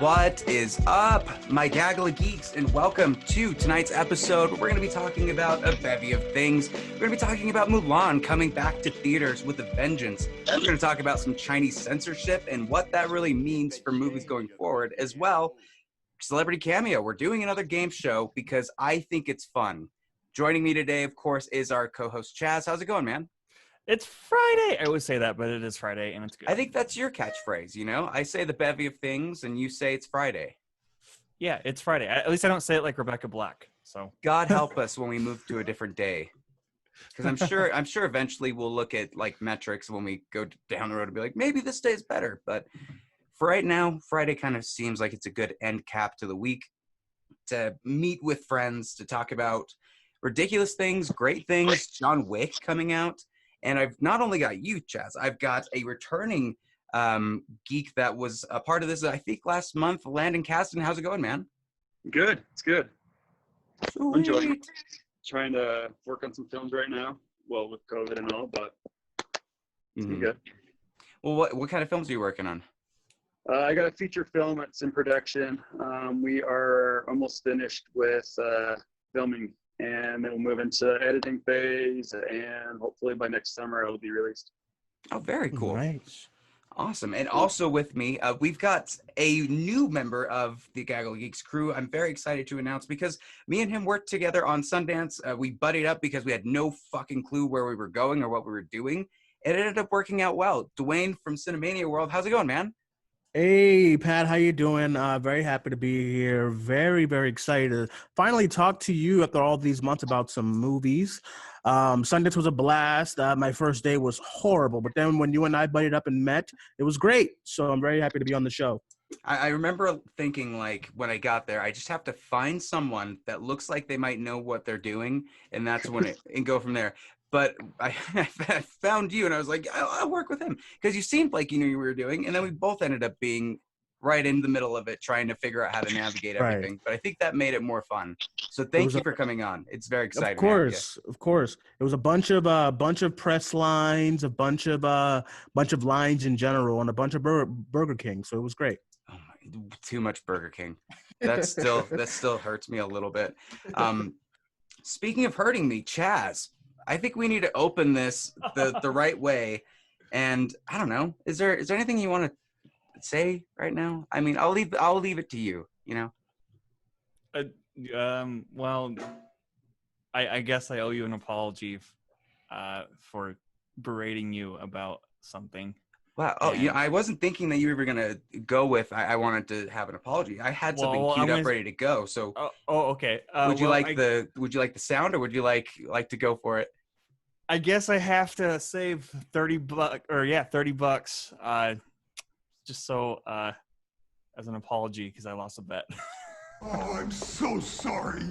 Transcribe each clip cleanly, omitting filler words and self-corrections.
What is up, my Gaggle of Geeks, and welcome to tonight's episode. We're going to be talking about a bevy of things. We're going to be talking about Mulan coming back to theaters with a vengeance. We're going to talk about some Chinese censorship and what that really means for movies going forward, as well. Celebrity Cameo. We're doing another game show because I think it's fun. Joining me today, of course, is our co-host Chaz. How's it going, man? It's Friday. I always say that, but it is Friday, and it's good. I think that's your catchphrase, you know? I say the bevy of things, and you say it's Friday. Yeah, it's Friday. At least I don't say it like Rebecca Black. So God help us when we move to a different day. Because I'm sure eventually we'll look at, like, metrics when we go down the road and be like, maybe this day is better. But for right now, Friday kind of seems like it's a good end cap to the week to meet with friends, to talk about ridiculous things, great things, John Wick coming out. And I've not only got you, Chaz, I've got a returning geek that was a part of this, I think, last month, Landon Caston. How's it going, man? Good. It's good. Sweet. I'm enjoying it. Trying to work on some films right now. Well, with COVID and all, but it's good. Well, what kind of films are you working on? I got a feature film that's in production. We are almost finished with filming, and then we'll move into editing phase, and hopefully by next summer it'll be released. Oh, very cool. Nice. Awesome. And also with me, we've got a new member of the Gaggle of Geeks crew. I'm very excited to announce because me and him worked together on Sundance. We buddied up because we had no fucking clue where we were going or what we were doing. It ended up working out well. Dwayne from Cinemania World, how's it going, man? Hey, Pat, how you doing? Very happy to be here. Very, very excited to finally talk to you after all these months about some movies. Sundance was a blast. My first day was horrible, but then when you and I buddied up and met, it was great. So I'm very happy to be on the show. I remember thinking, like, when I got there, I just have to find someone that looks like they might know what they're doing, and that's when and go from there. But I found you, and I was like, I'll work with him. Because you seemed like you knew what you were doing, and then we both ended up being right in the middle of it, trying to figure out how to navigate everything. Right. But I think that made it more fun. So thank you for coming on. It's very exciting. Of course. It was a bunch of press lines, a bunch of lines in general, and a bunch of Burger King. So it was great. Oh my, too much Burger King. That still hurts me a little bit. Speaking of hurting me, Chaz, I think we need to open this the right way. And I don't know, is there anything you want to say right now? I mean, I'll leave it to you, you know? Well, I guess I owe you an apology for berating you about something. Wow. Oh, yeah. I wasn't thinking that you were gonna go with. I wanted to have an apology. I had something queued up, ready to go. So. Okay. Would you like the sound, or would you like to go for it? I guess I have to save $30. Just so as an apology because I lost a bet. Oh, I'm so sorry.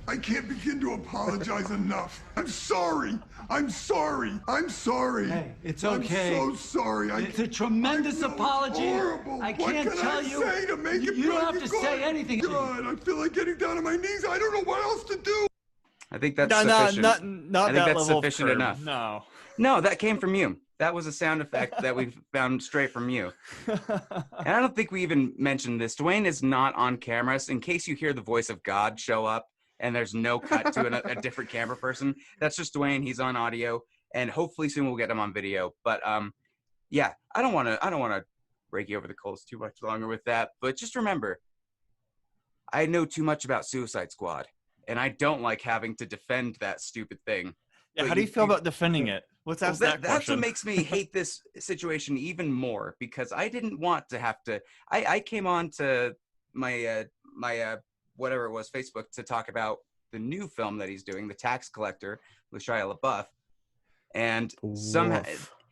I can't begin to apologize enough. I'm sorry. Hey, it's okay. I'm so sorry. It's a tremendous apology. Horrible. I can't tell you. Say to make it you don't have to say anything. God, I feel like getting down on my knees. I don't know what else to do. I think that's sufficient. Not I think that that's level sufficient of enough. No, that came from you. That was a sound effect that we found straight from you. And I don't think we even mentioned this. Dwayne is not on camera. So in case you hear the voice of God show up and there's no cut to a different camera person, that's just Dwayne. He's on audio, and hopefully soon we'll get him on video. But yeah, I don't want to break you over the coals too much longer with that. But just remember, I know too much about Suicide Squad. And I don't like having to defend that stupid thing. Yeah, how do you feel about defending it? Let's ask that question. That's what makes me hate this situation even more, because I didn't want to have to. I came on to my whatever it was, Facebook, to talk about the new film that he's doing, The Tax Collector, with Shia LaBeouf. And somehow,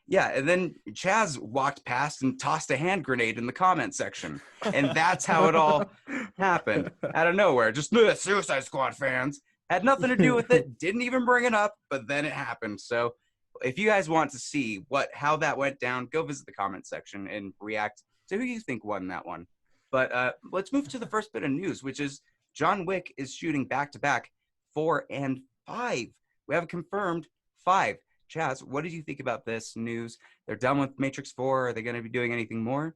yeah, and then Chaz walked past and tossed a hand grenade in the comment section. And that's how it all happened. Out of nowhere. Just Suicide Squad fans. Had nothing to do with it. Didn't even bring it up, but then it happened. So if you guys want to see how that went down, go visit the comment section and react to who you think won that one. But let's move to the first bit of news, which is John Wick is shooting back-to-back 4 and 5. We have confirmed 5. Chaz, what did you think about this news? They're done with Matrix 4. Are they going to be doing anything more?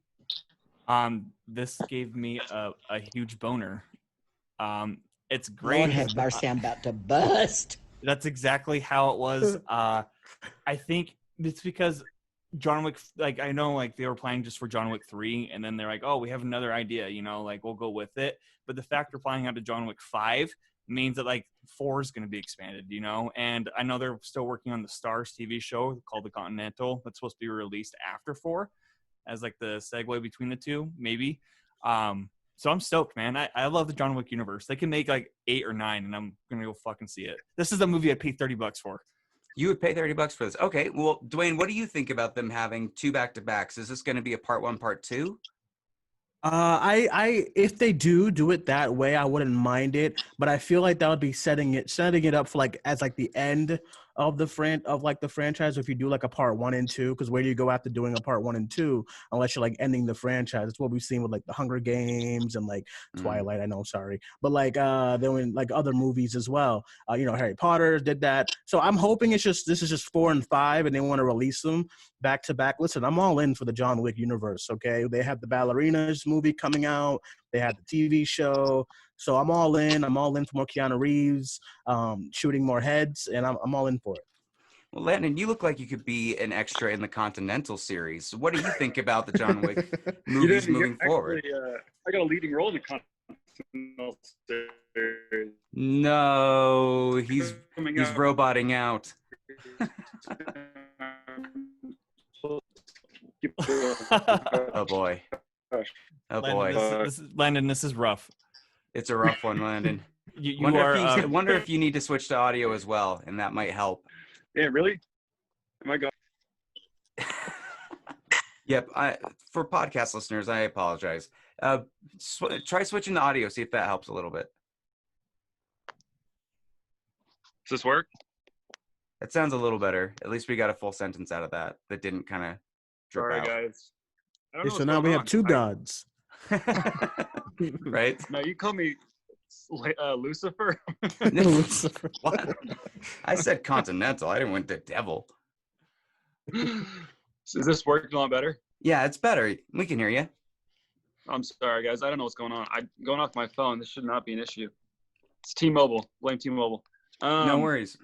This gave me a huge boner. It's Lord great. have mercy, I'm about to bust. That's exactly how it was. I think it's because John Wick, like, I know, like, they were planning just for John Wick 3, and then they're like, oh, we have another idea, you know, like, we'll go with it. But the fact they're planning out to John Wick 5 means that, like, 4 is going to be expanded, you know? And I know they're still working on the Stars TV show called The Continental that's supposed to be released after 4 as, like, the segue between the two, maybe. So I'm stoked, man. I love the John Wick universe. They can make, like, 8 or 9, and I'm going to go fucking see it. This is a movie I'd pay $30 for. You would pay $30 for this. Okay, well, Dwayne, what do you think about them having 2 back-to-backs? Is this going to be a part 1, part 2? I if they do it that way, I wouldn't mind it, but I feel like that would be setting it up for like as like the end of the franchise. If you do like a part 1 and 2, because where do you go after doing a part 1 and 2 unless you're like ending the franchise? It's what we've seen with like the Hunger Games and like Twilight. I know, sorry, but like then when like other movies as well. You know, Harry Potter did that. So I'm hoping this is just 4 and 5, and they want to release them back to back. Listen, I'm all in for the John Wick universe. Okay, they have the Ballerinas movie coming out. They have the TV show. So I'm all in. I'm all in for more Keanu Reeves, shooting more heads, and I'm all in for it. Well, Landon, you look like you could be an extra in the Continental series. So what do you think about the John Wick movies moving forward? I got a leading role in the Continental series. No, he's roboting out. Oh boy. Oh boy. Landon, this is rough. It's a rough one, Landon. Wonder if you need to switch to audio as well, and that might help. Yeah, really? Am I going? Yep. For podcast listeners, I apologize. Try switching to audio, see if that helps a little bit. Does this work? It sounds a little better. At least we got a full sentence out of that didn't kind of drip Sorry, out. Guys. So now we have 2 gods. Right? No, you call me Lucifer. Lucifer. What? I said Continental. I didn't want the devil. Is this working a lot better? Yeah, it's better. We can hear you. I'm sorry, guys. I don't know what's going on. I'm going off my phone. This should not be an issue. It's T-Mobile. Blame T-Mobile. No worries.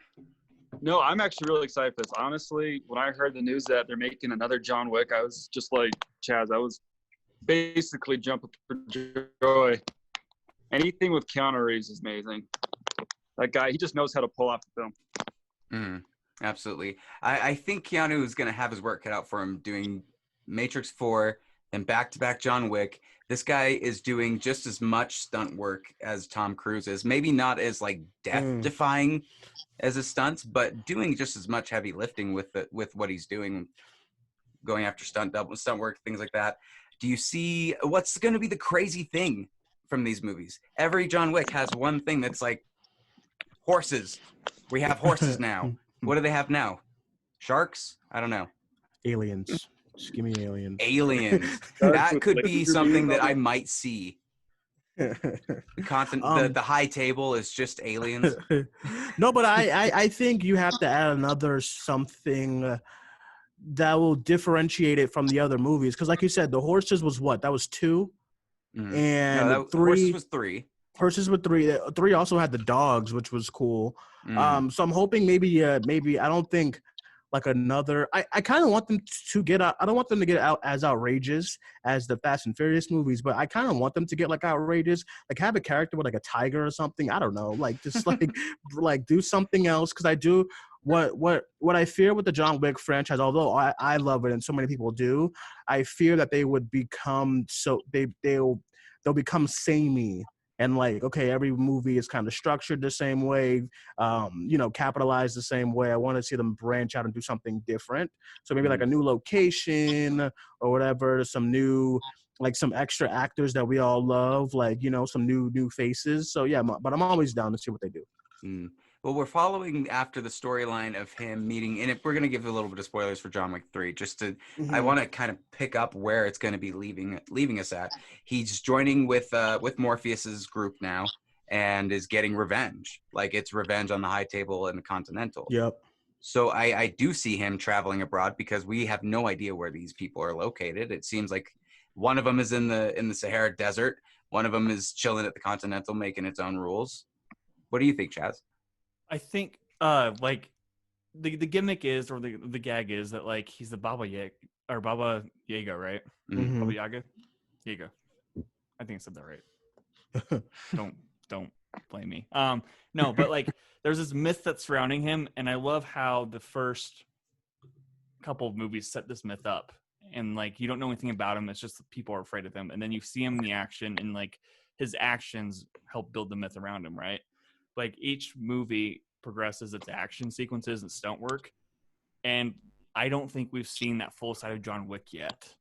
No, I'm actually really excited for this. Honestly, when I heard the news that they're making another John Wick, I was just like, Chaz, I was basically jumping for joy. Anything with Keanu Reeves is amazing. That guy, he just knows how to pull off the film. Absolutely. I think Keanu is going to have his work cut out for him doing Matrix 4 and back-to-back John Wick. This guy is doing just as much stunt work as Tom Cruise is. Maybe not as like death-defying as his stunts, but doing just as much heavy lifting with what he's doing, going after stunt work, things like that. Do you see what's going to be the crazy thing from these movies? Every John Wick has one thing that's like horses. We have horses now. What do they have now? Sharks? I don't know. Aliens. Just give me aliens. Aliens. That could be something that I might see. The high table is just aliens. No, but I think you have to add another something that will differentiate it from the other movies. Because like you said, the horses was what? That was 2? Mm-hmm. And no, 3 horses was 3. Horses with 3. 3 also had the dogs, which was cool. So I'm hoping maybe I don't think like another. I kind of want them to get out. I don't want them to get out as outrageous as the Fast and Furious movies, but I kind of want them to get like outrageous. Like have a character with like a tiger or something. I don't know. Like just like like do something else, because I do. What I fear with the John Wick franchise, although I love it and so many people do, I fear that they would become they'll become samey. And like, okay, every movie is kind of structured the same way, capitalized the same way. I want to see them branch out and do something different. So maybe like a new location or whatever, some extra actors that we all love, like, some new faces. So yeah, but I'm always down to see what they do. Well, we're following after the storyline of him meeting, and we're going to give a little bit of spoilers for John Wick 3, just to, I want to kind of pick up where it's going to be leaving us at. He's joining with Morpheus's group now and is getting revenge. Like it's revenge on the high table and the Continental. Yep. So I do see him traveling abroad because we have no idea where these people are located. It seems like One of them is in the Sahara Desert. One of them is chilling at the Continental, making its own rules. What do you think, Chaz? I think like the gimmick is, or the gag is that like he's the Baba Yaga, right? Mhm. Baba Yaga. I think I said that right. Don't blame me. No, but like there's this myth that's surrounding him, and I love how the first couple of movies set this myth up. And like you don't know anything about him, it's just that people are afraid of him. And then you see him in the action, and like his actions help build the myth around him, right? Like each movie progresses its action sequences and stunt work. And I don't think we've seen that full side of John Wick yet.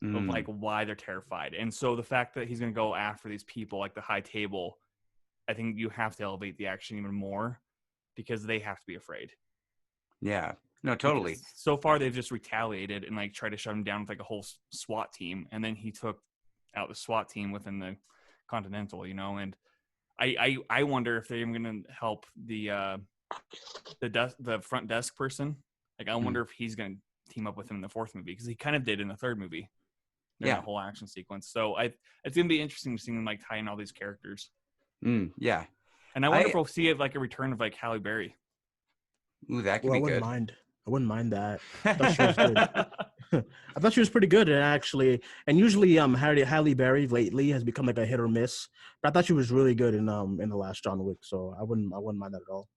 Of like why they're terrified. And so the fact that he's going to go after these people like the high table, I think you have to elevate the action even more because they have to be afraid. Yeah, no, totally. Because so far they've just retaliated and like tried to shut him down with like a whole SWAT team, and then he took out the SWAT team within the Continental, you know. And I wonder if they're even going to help the front desk person. Like I wonder if he's going to team up with him in the fourth movie, because he kind of did in the third movie. The whole action sequence. So it's gonna be interesting to see them like tie in all these characters. Yeah, and I wonder if we'll see it like a return of like Halle Berry. Ooh, that could be good. I wouldn't mind that. I thought she was good. I thought she was pretty good, and actually, and usually Halle Berry lately has become like a hit or miss. But I thought she was really good in the last John Wick, so I wouldn't mind that at all.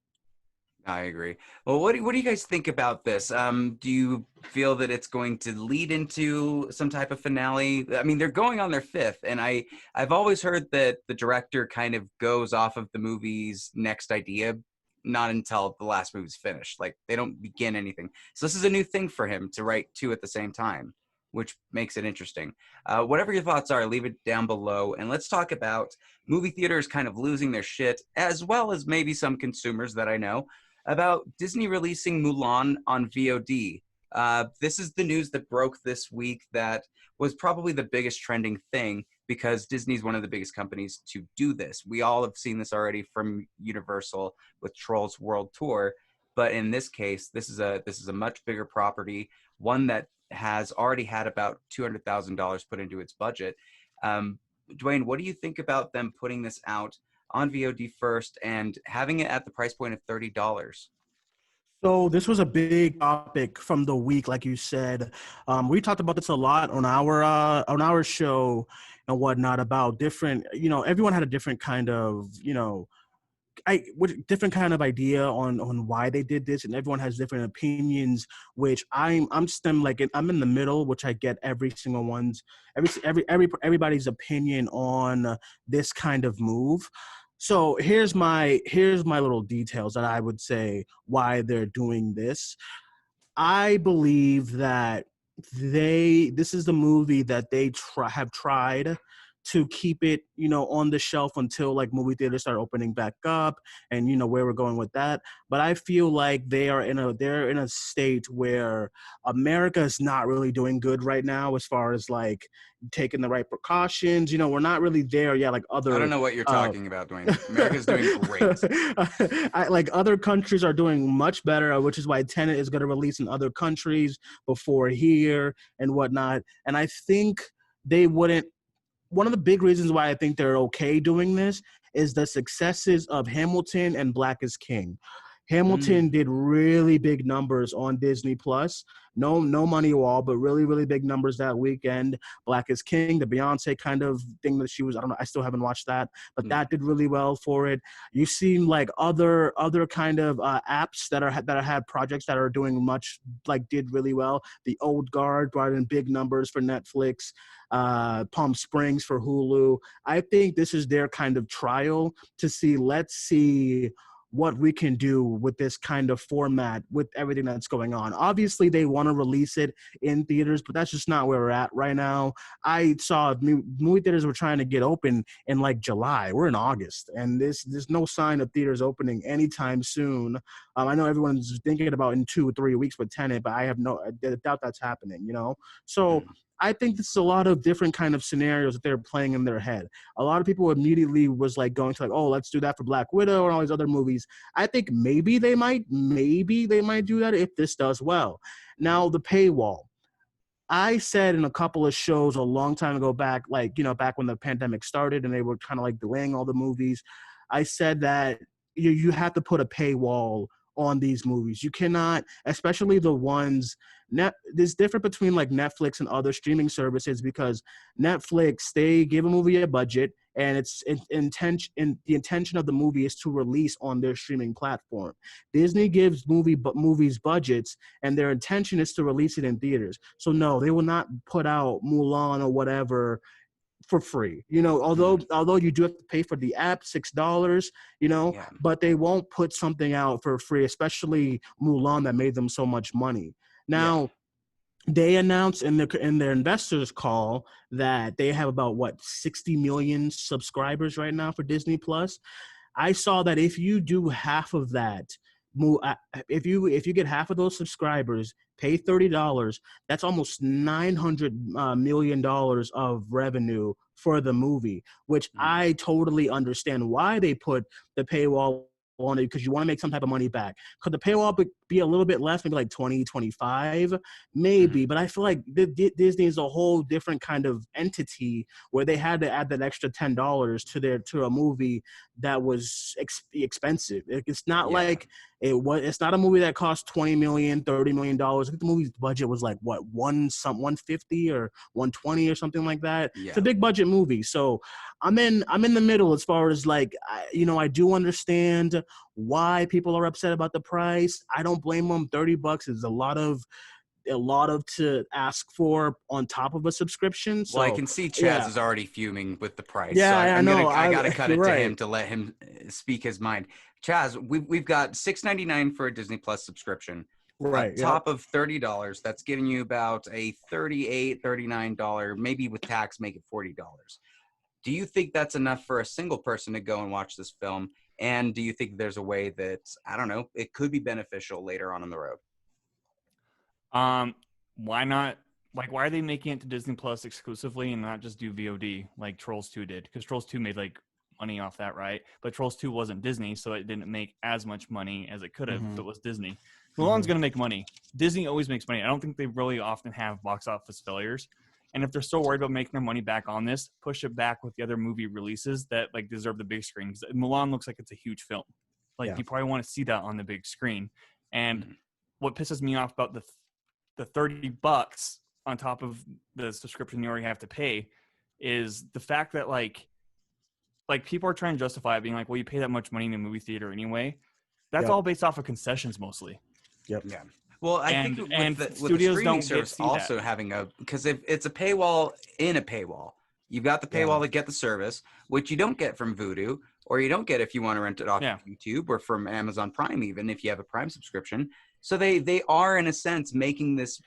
I agree. Well, what do you guys think about this? Do you feel that it's going to lead into some type of finale? I mean, they're going on their fifth, and I've always heard that the director kind of goes off of the movie's next idea, not until the last movie's finished. Like they don't begin anything. So this is a new thing for him to write two at the same time, which makes it interesting. Whatever your thoughts are, leave it down below. And let's talk about movie theaters kind of losing their shit, as well as maybe some consumers that I know, about Disney releasing Mulan on VOD. This is the news that broke this week that was probably the biggest trending thing, because Disney's one of the biggest companies to do this. We all have seen this already from Universal with Trolls World Tour, but in this case, this is a much bigger property, one that has already had about $200,000 put into its budget. Dwayne, what do you think about them putting this out on VOD first and having it at the price point of $30? So this was a big topic from the week, like you said. We talked about this a lot on our show and whatnot, about different, everyone had a different kind of, different kind of idea on why they did this, and everyone has different opinions, which I'm in the middle, which I get everybody's opinion on this kind of move. So here's my little details that I would say why they're doing this. I believe that this is the movie that they have tried to keep it, on the shelf until like movie theaters start opening back up, and where we're going with that. But I feel like they're in a state where America is not really doing good right now as far as like taking the right precautions. We're not really there yet. Like other, I don't know what you're talking about, Dwayne. America's doing great. Like other countries are doing much better, which is why Tenet is going to release in other countries before here and whatnot. And I think they wouldn't. One of the big reasons why I think they're okay doing this is the successes of Hamilton and Black is King. Hamilton did really big numbers on Disney Plus. No money wall, but really, really big numbers that weekend. Black is King, the Beyonce kind of thing that she was, I don't know, I still haven't watched that, but that did really well for it. You've seen like other kind of apps that had projects that are doing did really well. The Old Guard brought in big numbers for Netflix. Palm Springs for Hulu. I think this is their kind of trial to see, let's see what we can do with this kind of format with everything that's going on. Obviously, they want to release it in theaters, but that's just not where we're at right now. I saw movie theaters were trying to get open in like July. We're in August, and there's no sign of theaters opening anytime soon. I know everyone's thinking about in 2 or 3 weeks with Tenet, but I doubt that's happening, So I think this is a lot of different kind of scenarios that they're playing in their head. A lot of people immediately was like going to like, oh, let's do that for Black Widow and all these other movies. I think maybe they might do that if this does well. Now, the paywall. I said in a couple of shows a long time ago back, like, back when the pandemic started and they were kind of like delaying all the movies, I said that you have to put a paywall on these movies. You cannot, especially the ones, there's different between like Netflix and other streaming services, because Netflix, they give a movie a budget, and the intention of the movie is to release on their streaming platform. Disney gives movies budgets, and their intention is to release it in theaters. So no, they will not put out Mulan or whatever for free, although you do have to pay for the app, $6, but they won't put something out for free, especially Mulan that made them so much money. Now, they announced in their investors call that they have about 60 million subscribers right now for Disney Plus. I saw that if you do half of that, if you get half of those subscribers, pay $30, that's almost $900 million of revenue for the movie, which I totally understand why they put the paywall on it, because you want to make some type of money back. Could the paywall be a little bit less, maybe like 20, 25? Maybe, but I feel like Disney is a whole different kind of entity where they had to add that extra $10 to a movie that was expensive. It's not like it's not a movie that cost $20 million, $30 million. I think the movie's budget was like what, 150 or 120 or something like that. Yeah. It's a big budget movie. So I'm in the middle as far as like, I do understand why people are upset about the price. I don't blame them. $30 is a lot of to ask for on top of a subscription. So, well, I can see Chaz is already fuming with the price. Yeah, so I know. I gotta cut it to right. him to let him speak his mind. Chaz, we've got $6.99 for a Disney Plus subscription. Right. On top of $30, that's giving you about a $38, $39, maybe with tax, make it $40. Do you think that's enough for a single person to go and watch this film? And do you think there's a way that, I don't know, it could be beneficial later on the road? Why not? Like, why are they making it to Disney Plus exclusively and not just do VOD like Trolls 2 did? Because Trolls 2 made like money off that, right? But Trolls 2 wasn't Disney, so it didn't make as much money as it could have if it was Disney. Mulan's going to make money. Disney always makes money. I don't think they really often have box office failures. And if they're so worried about making their money back on this, push it back with the other movie releases that like deserve the big screen. Because Mulan looks like it's a huge film. Like you probably want to see that on the big screen. And what pisses me off about the $30 on top of the subscription you already have to pay is the fact that like people are trying to justify it being like, well, you pay that much money in a movie theater anyway. That's all based off of concessions mostly. Yep. Yeah. Well, I think with the studios streaming don't service see also that. having because if it's a paywall in a paywall, you've got the paywall to get the service, which you don't get from Vudu, or you don't get if you want to rent it off of YouTube or from Amazon Prime, even if you have a Prime subscription. So they are in a sense making this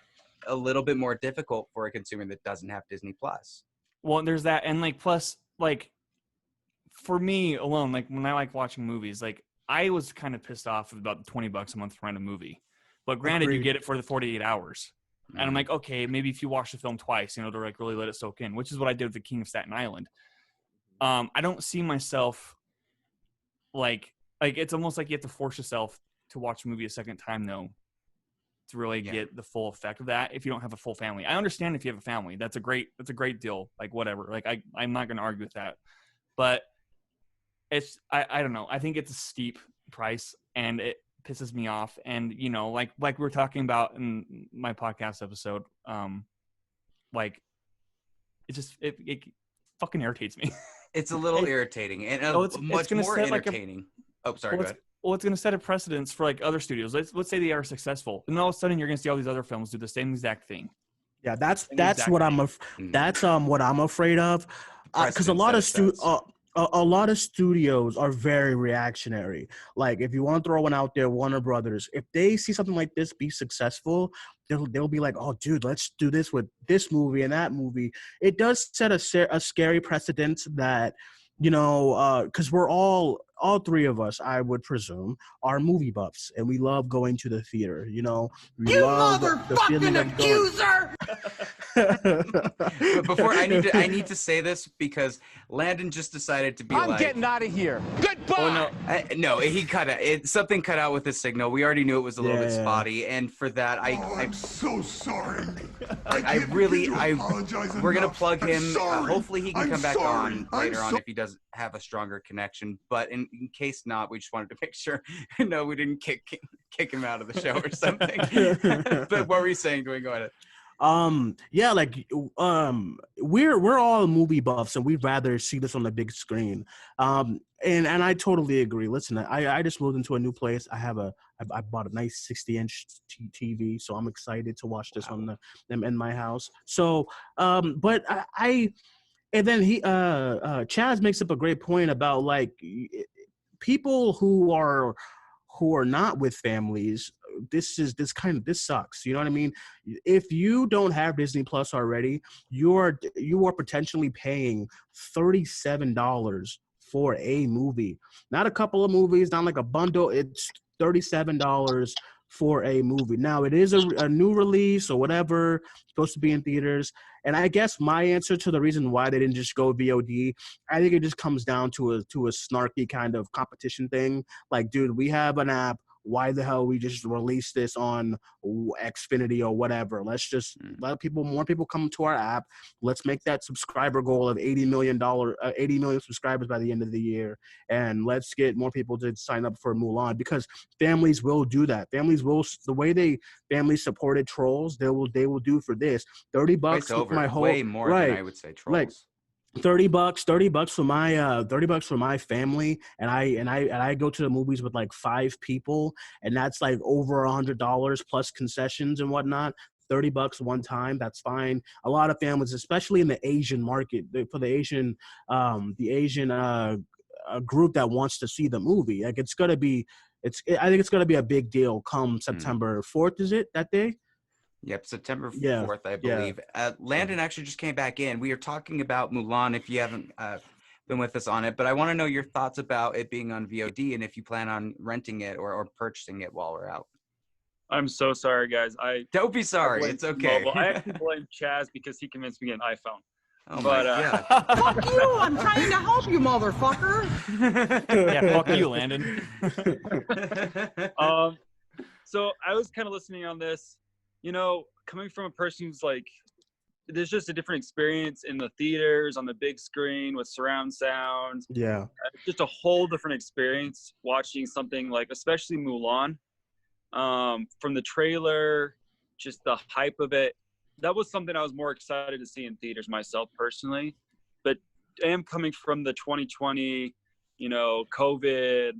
a little bit more difficult for a consumer that doesn't have Disney Plus. Well, there's that, and like plus like for me alone, like when I like watching movies, like I was kind of pissed off about the $20 a month to rent a movie. But granted, you get it for the 48 hours. And I'm like, okay, maybe if you watch the film twice, to like really let it soak in, which is what I did with The King of Staten Island. I don't see myself like it's almost like you have to force yourself to watch a movie a second time, though, to really get the full effect of that if you don't have a full family. I understand if you have a family. That's a great deal. Like, whatever. Like, I'm not going to argue with that. But it's, I don't know. I think it's a steep price, and it pisses me off. And like we were talking about in my podcast episode, like it fucking irritates me. It's a little irritating and much more entertaining. Go ahead. Well, it's going to set a precedence for like other studios. Let's say they are successful, and all of a sudden you're going to see all these other films do the same exact thing. Yeah, that's what I'm afraid of, because a lot of studios are very reactionary. Like, if you want to throw one out there, Warner Brothers, if they see something like this be successful, they'll be like, oh, dude, let's do this with this movie and that movie. It does set a scary precedent that, because we're all three of us, I would presume, are movie buffs, and we love going to the theater. We love the feeling of accuser! But before I need to say this because Landon just decided to be I'm getting out of here. Goodbye. Oh no. no, he cut it. Something cut out with his signal. We already knew it was a little bit spotty, and for that, I'm so sorry. We're gonna plug him. Hopefully, he can come back on I'm later on if he does have a stronger connection. But in case not, we just wanted to make sure. No, we didn't kick him out of the show or something. But what were you saying? Dwayne, go ahead. Yeah, like we're all movie buffs and we'd rather see this on the big screen. And I totally agree. Listen, I just moved into a new place. I bought a nice 60-inch TV, so I'm excited to watch this on in my house. So but I and then Chaz makes up a great point about like people who are not with families. This sucks. You know what I mean? If you don't have Disney Plus already, you are potentially paying $37 for a movie, not a couple of movies, not like a bundle. It's $37 for a movie. Now it is a new release or whatever, supposed to be in theaters. And I guess my answer to the reason why they didn't just go VOD, I think it just comes down to a snarky kind of competition thing. Like, dude, we have an app. Why the hell we just release this on Xfinity or whatever? Let's just let more people come to our app. Let's make that subscriber goal of 80 million subscribers by the end of the year, and let's get more people to sign up for Mulan, because families will do that. Families will, the way families supported Trolls, they will do for this. $30 for my whole, way more than I would say Trolls. Like, $30 for my $30 for my family, and I go to the movies with like 5 people, and that's like over $100 plus concessions and whatnot. $30 one time, that's fine. A lot of families, especially in the Asian market, for the Asian group that wants to see the movie, like I think it's gonna be a big deal come September 4th. Is it that day? Yep, September 4th, I believe. Yeah. Landon actually just came back in. We are talking about Mulan, if you haven't been with us on it. But I want to know your thoughts about it being on VOD and if you plan on renting it or purchasing it while we're out. I'm so sorry, guys. Don't be sorry. It's okay. I actually blame Chaz because he convinced me to get an iPhone. Oh my God. Fuck you! I'm trying to help you, motherfucker. Yeah, fuck you, Landon. So I was kind of listening on this. You know, coming from a person who's like, there's just a different experience in the theaters, on the big screen with surround sound. Yeah. It's just a whole different experience watching something like, especially Mulan. From the trailer, just the hype of it. That was something I was more excited to see in theaters myself personally. But I am coming from the 2020, COVID,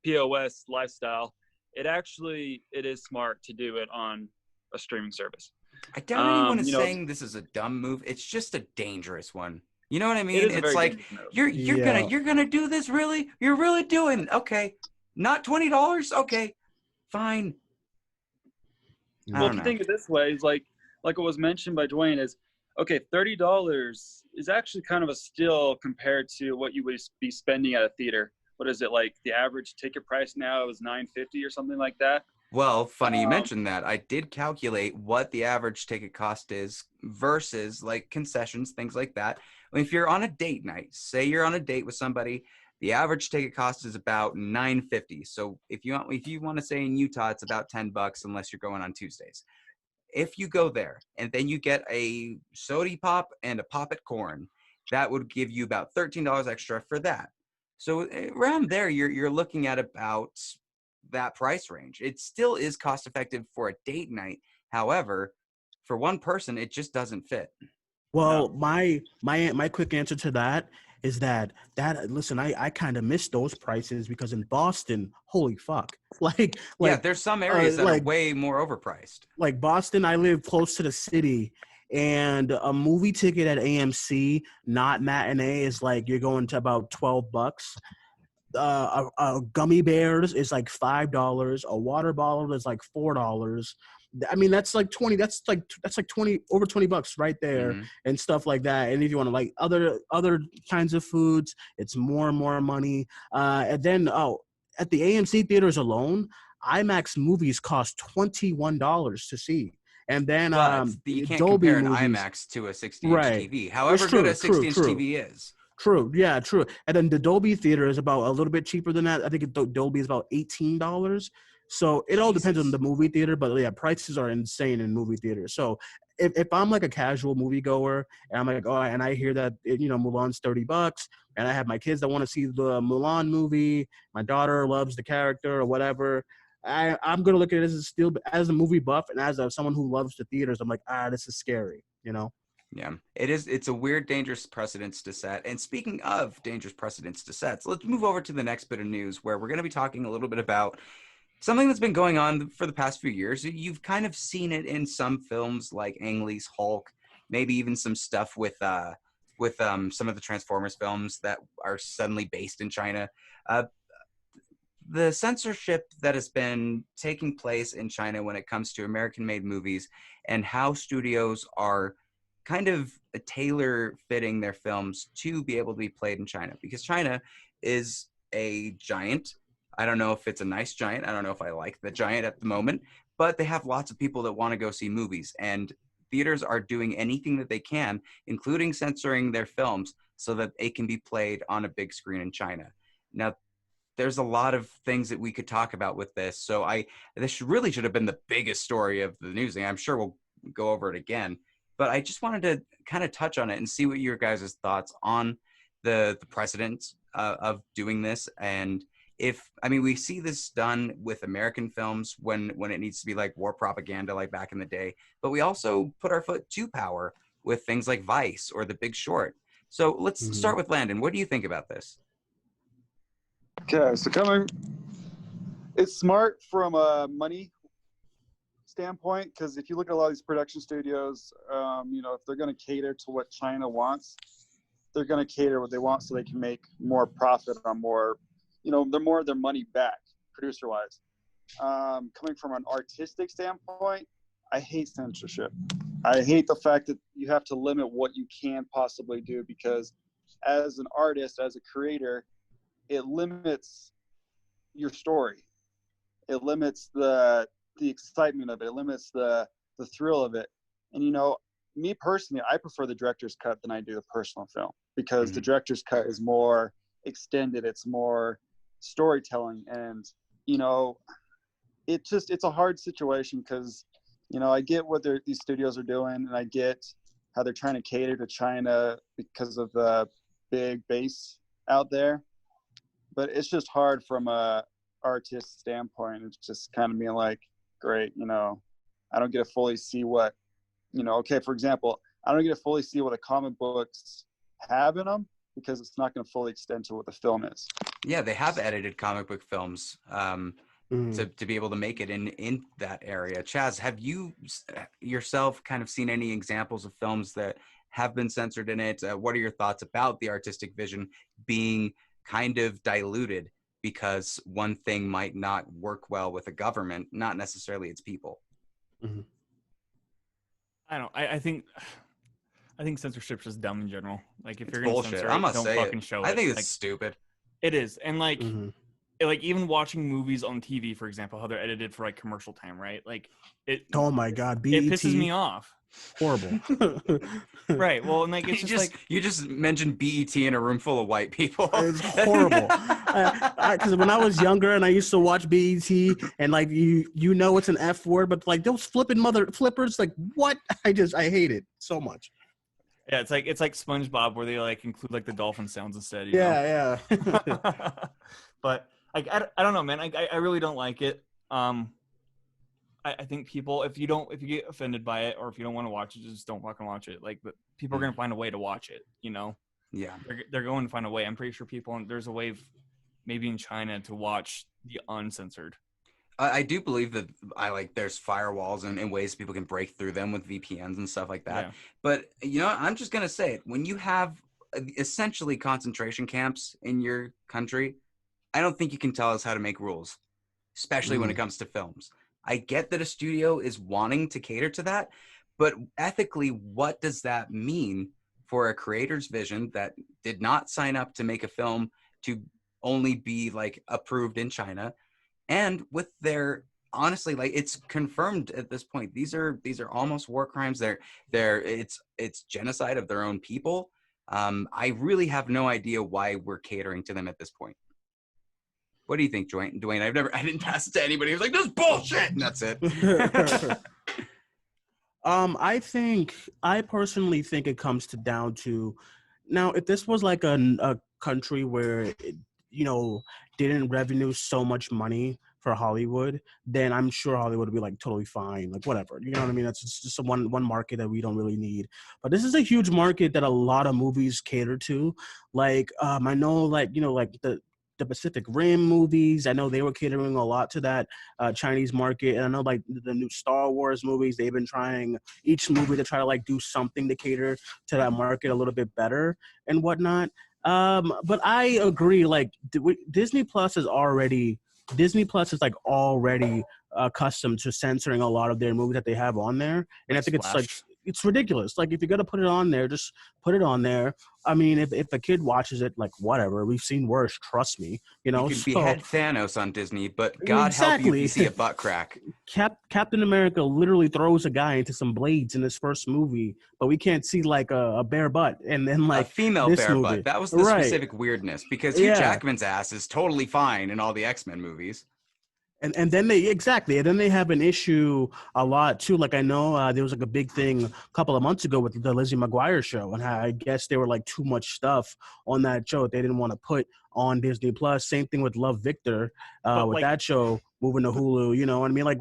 POS lifestyle. It is smart to do it on a streaming service. I doubt anyone is saying this is a dumb move. It's just a dangerous one. You know what I mean? It's like you're gonna do this, really? You're really doing okay. Not $20? Okay. Fine. Well, if you think of it this way, is like what was mentioned by Dwayne is, okay, $30 is actually kind of a steal compared to what you would be spending at a theater. What is it, like the average ticket price now is $9.50 or something like that? Well, funny you mentioned that. I did calculate what the average ticket cost is versus like concessions, things like that. If you're on a date night, say you're on a date with somebody, the average ticket cost is about $9.50. So if you want to say in Utah, it's about $10 unless you're going on Tuesdays. If you go there and then you get a soda pop and a Pop-It corn, that would give you about $13 extra for that. So around there, you're looking at about that price range. It still is cost effective for a date night. However, for one person, it just doesn't fit. Well, my quick answer to that is that listen, I kind of miss those prices because in Boston, holy fuck, like yeah, there's some areas that are way more overpriced. Like Boston, I live close to the city. And a movie ticket at AMC, not matinee, is like you're going to about $12. Gummy bears is like $5. A water bottle is like $4. I mean, that's like 20. That's like 20 over $20 right there, and stuff like that. And if you want to like other kinds of foods, it's more and more money. And then at the AMC theaters alone, IMAX movies cost $21 to see. And then But you can't Dolby compare an movies. IMAX to a 60-inch Right. TV. However good a 60-inch TV is. True. Yeah, true. And then the Dolby theater is about a little bit cheaper than that. I think Dolby is about $18. So it all depends on the movie theater, but yeah, prices are insane in movie theaters. So if I'm like a casual moviegoer and I'm like, oh, and I hear that Mulan's $30, and I have my kids that want to see the Mulan movie, my daughter loves the character or whatever, I'm gonna look at it as a movie buff and as someone who loves the theaters. I'm like, this is scary, Yeah, it is. It's a weird, dangerous precedence to set. And speaking of dangerous precedents to set, so let's move over to the next bit of news where we're going to be talking a little bit about something that's been going on for the past few years. You've kind of seen it in some films like Ang Lee's Hulk, maybe even some stuff with some of the Transformers films that are suddenly based in China. The censorship that has been taking place in China when it comes to American-made movies and how studios are kind of tailor-fitting their films to be able to be played in China, because China is a giant. I don't know if it's a nice giant. I don't know if I like the giant at the moment, but they have lots of people that want to go see movies, and theaters are doing anything that they can, including censoring their films so that they can be played on a big screen in China. Now, there's a lot of things that we could talk about with this. So this really should have been the biggest story of the news, and I'm sure we'll go over it again. But I just wanted to kind of touch on it and see what your guys' thoughts on the precedents of doing this. And we see this done with American films when it needs to be like war propaganda, like back in the day. But we also put our foot to power with things like Vice or The Big Short. So let's start with Landon. What do you think about this? Okay, so it's smart from a money standpoint, because if you look at a lot of these production studios, if they're going to cater to what China wants, they're going to cater what they want so they can make more profit on more, they're more of their money back, producer-wise. Coming from an artistic standpoint, I hate censorship. I hate the fact that you have to limit what you can possibly do, because as an artist, as a creator, it limits your story. It limits the excitement of it. It limits the thrill of it. And me personally, I prefer the director's cut than I do the personal film, because the director's cut is more extended. It's more storytelling, and it's a hard situation, because I get what these studios are doing, and I get how they're trying to cater to China because of the big base out there. But it's just hard from a artist standpoint. It's just kind of being like, great, I don't get to fully see what, okay, for example, I don't get to fully see what the comic books have in them, because it's not going to fully extend to what the film is. Yeah, they have edited comic book films to be able to make it in that area. Chaz, have you yourself kind of seen any examples of films that have been censored in it? What are your thoughts about the artistic vision being kind of diluted because one thing might not work well with a government, not necessarily its people? I think censorship's just dumb in general. Like, if you're gonna bullshit. censor I'm it, gonna don't say fucking it. show it. I think it's like, stupid. It is. And like even watching movies on TV, for example, how they're edited for like commercial time, right? Like oh my god, Beatty. It pisses me off. Horrible. Right. Well, and like it's you just mentioned BET in a room full of white people. It's horrible. Because when I was younger and I used to watch BET, and like it's an F word, but like those flippers, like what? I hate it so much. Yeah, it's like SpongeBob, where they like include like the dolphin sounds instead. Yeah. But like I don't know, man. I really don't like it. I think people, if you get offended by it, or if you don't want to watch it, just don't fucking watch it. Like, but people are gonna find a way to watch it. Yeah, they're going to find a way. I'm pretty sure there's a way, maybe in China, to watch the uncensored. I do believe that there's firewalls and ways people can break through them with VPNs and stuff like that. Yeah. But I'm just gonna say it. When you have essentially concentration camps in your country, I don't think you can tell us how to make rules, especially when it comes to films. I get that a studio is wanting to cater to that, but ethically, what does that mean for a creator's vision that did not sign up to make a film to only be like approved in China, and with their honestly, like, it's confirmed at this point. These are almost war crimes. It's genocide of their own people. I really have no idea why we're catering to them at this point. What do you think, Dwayne? I didn't pass it to anybody. He was like, "This is bullshit," and that's it. I personally think it comes down to, now, if this was like a country where it, didn't revenue so much money for Hollywood, then I'm sure Hollywood would be like totally fine, like whatever. You know what I mean? That's just one market that we don't really need. But this is a huge market that a lot of movies cater to. Like I know, like like the Pacific Rim movies, I know they were catering a lot to that Chinese market. And I know like the new Star Wars movies, they've been trying each movie to try to like do something to cater to that market a little bit better and whatnot. But I agree, like Disney Plus is like already accustomed to censoring a lot of their movies that they have on there. And I think it's like, it's ridiculous. Like, if you're going to put it on there, just put it on there. I mean, if a kid watches it, like, whatever. We've seen worse, trust me. You can behead Thanos on Disney, but God help you if you see a butt crack. Captain America literally throws a guy into some blades in his first movie, but we can't see, like, a bare butt. And then, like, a female this bare movie. butt. That was the specific weirdness, because Hugh Jackman's ass is totally fine in all the X-Men movies. And then they have an issue a lot too. Like, I know there was like a big thing a couple of months ago with the Lizzie McGuire show, and I guess there were like too much stuff on that show that they didn't want to put on Disney Plus. Same thing with Love, Victor, with that show moving to Hulu. You know what I mean? Like,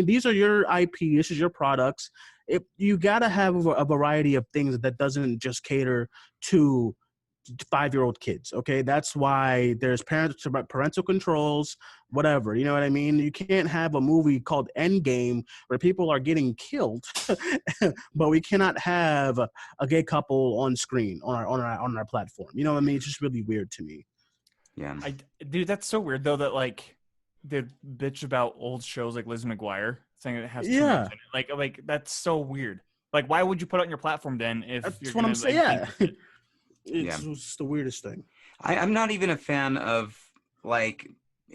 these are your IP. This is your products. If you gotta have a variety of things that doesn't just cater to 5-year-old kids. Okay, that's why there's parental controls, whatever. You know what I mean? You can't have a movie called Endgame where people are getting killed, but we cannot have a gay couple on screen on our platform. You know what I mean? It's just really weird to me. Yeah, dude, that's so weird though, that like they bitch about old shows like Lizzie McGuire, saying it has too much in it. Like that's so weird. Like, why would you put it on your platform then if that's you're what I'm saying? Yeah. It's just the weirdest thing. I'm not even a fan of like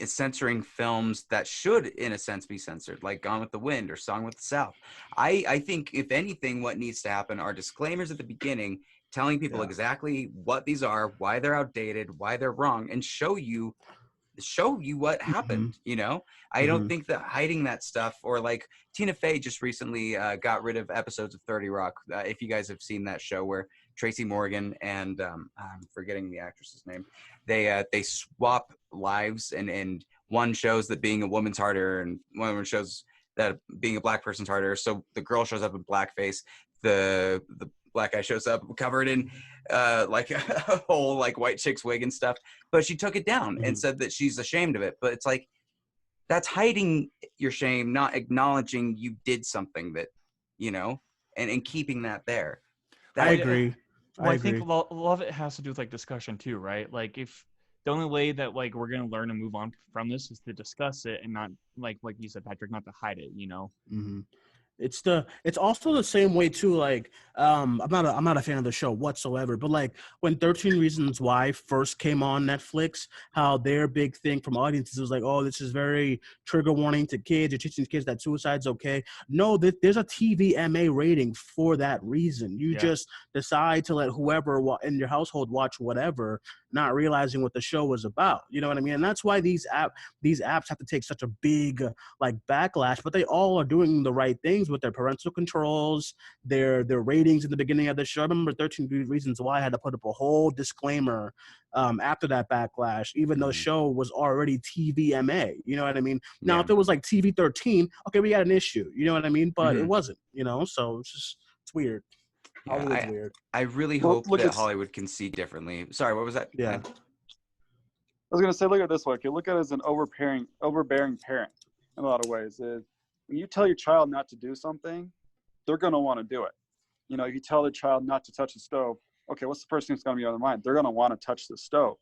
censoring films that should, in a sense, be censored, like Gone with the Wind or Song with the South. I think, if anything, what needs to happen are disclaimers at the beginning, telling people exactly what these are, why they're outdated, why they're wrong, and show you what happened. You know, I don't think that hiding that stuff, or like Tina Fey just recently got rid of episodes of 30 Rock. If you guys have seen that show, where Tracy Morgan and I'm forgetting the actress's name, they swap lives, and one shows that being a woman's harder, and one shows that being a black person's harder. So the girl shows up in blackface, the black guy shows up covered in like a whole like white chick's wig and stuff, but she took it down and said that she's ashamed of it. But it's like, that's hiding your shame, not acknowledging you did something that, and keeping that there. I agree. Well, I think a lot of it has to do with like discussion too, right? Like, if the only way that like we're gonna learn and move on from this is to discuss it, and not like you said, Patrick, not to hide it. Mm-hmm. It's also the same way too. Like, I'm not a fan of the show whatsoever, but like when 13 Reasons Why first came on Netflix, how their big thing from audiences was like, oh, this is very trigger warning to kids. You're teaching kids that suicide's okay. No, there's a TVMA rating for that reason. You just decide to let whoever in your household watch whatever, not realizing what the show was about. You know what I mean? And that's why these apps have to take such a big like backlash, but they all are doing the right things with their parental controls, their ratings in the beginning of the show. I remember 13 Reasons Why I had to put up a whole disclaimer after that backlash, even though the show was already TVMA. You know what I mean? Now, if it was like TV 13, okay, we got an issue. You know what I mean? But it wasn't, so it's weird. Hollywood's weird. I really hope that Hollywood can see differently. Sorry, what was that? Yeah. I was going to say, look at it this way. You look at it as an overbearing parent in a lot of ways. When you tell your child not to do something, they're going to want to do it. If you tell the child not to touch the stove, okay, what's the first thing that's going to be on their mind? They're going to want to touch the stove.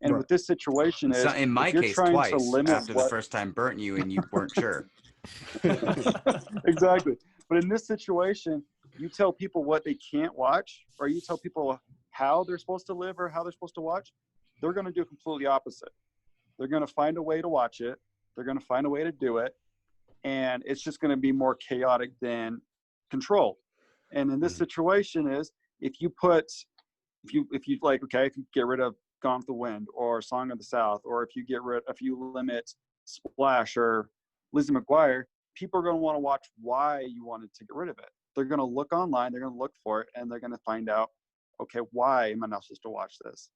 And with this situation is, in my case, twice after the first time burnt you and you weren't sure. Exactly. But in this situation, you tell people what they can't watch, or you tell people how they're supposed to live or how they're supposed to watch, they're going to do completely opposite. They're going to find a way to watch it. They're going to find a way to do it. and it's just going to be more chaotic than controlled. And in this situation is if you like, okay, if you get rid of Gone with the Wind or Song of the South, or if you limit Splash or Lizzie McGuire, people are going to want to watch why you wanted to get rid of it. They're going to look online, they're going to look for it, and they're going to find out, okay, why am I not supposed to watch this?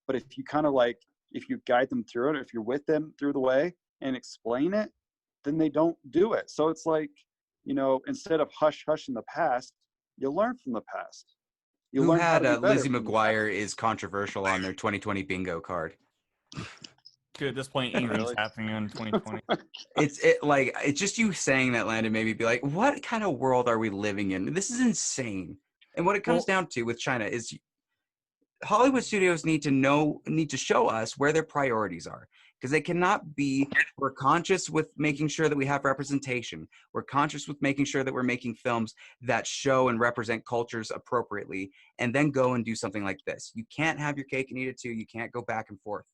But if you kind of like, if you guide them through it, or if you're with them through the way and explain it, then they don't do it. So it's like, you know, instead of hush hush in the past, you learn from the past. Who had Lizzie McGuire is controversial on their 2020 bingo card. Dude, at this point, anything's Really? happening in 2020. It's just you saying that, Landon, made me be like, what kind of world are we living in? This is insane. And what it comes down to with China is Hollywood studios need to show us where their priorities are, because they cannot be, we're conscious with making sure that we have representation. We're conscious with making sure that we're making films that show and represent cultures appropriately, and then go and do something like this. You can't have your cake and eat it too. You can't go back and forth.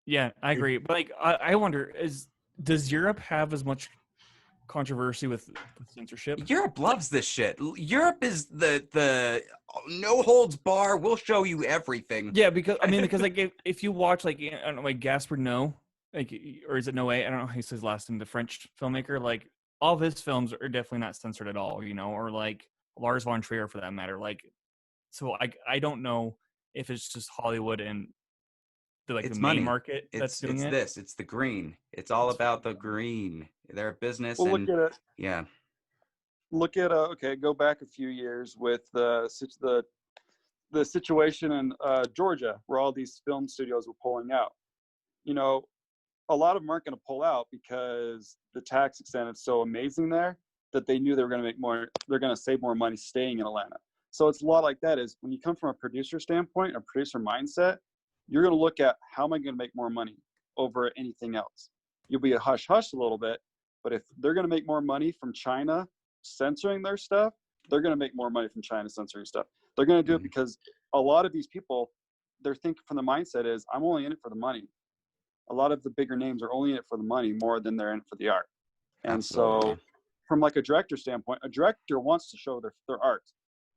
Yeah, I agree. But like, I wonder, does Europe have as much controversy with censorship? Europe loves this shit. Europe is the no holds bar. We'll show you everything. Yeah, because like if you watch like, I don't know, like Gaspar Noé, like, or is it Noé? I don't know how he says his last name. The French filmmaker, like all of his films are definitely not censored at all, you know, or like Lars von Trier for that matter. Like, so I don't know if it's just Hollywood and the It's main money. market that's doing it. It's the green. It's all about the green. They're a business. Well, and look at it. Yeah. Look at okay, go back a few years with the situation in Georgia, where all these film studios were pulling out. You know, a lot of them aren't going to pull out because the tax incentive is so amazing there that they knew they were going to make more. They're going to save more money staying in Atlanta. So it's a lot like that. Is when you come from a producer standpoint, a producer mindset, you're going to look at how am I going to make more money over anything else. You'll be a hush hush a little bit, but if they're going to make more money from China censoring their stuff, they're going to make more money from China censoring stuff. They're going to do it because a lot of these people, they're thinking from the mindset is, I'm only in it for the money. A lot of the bigger names are only in it for the money more than they're in it for the art. And so from like a director standpoint, a director wants to show their art.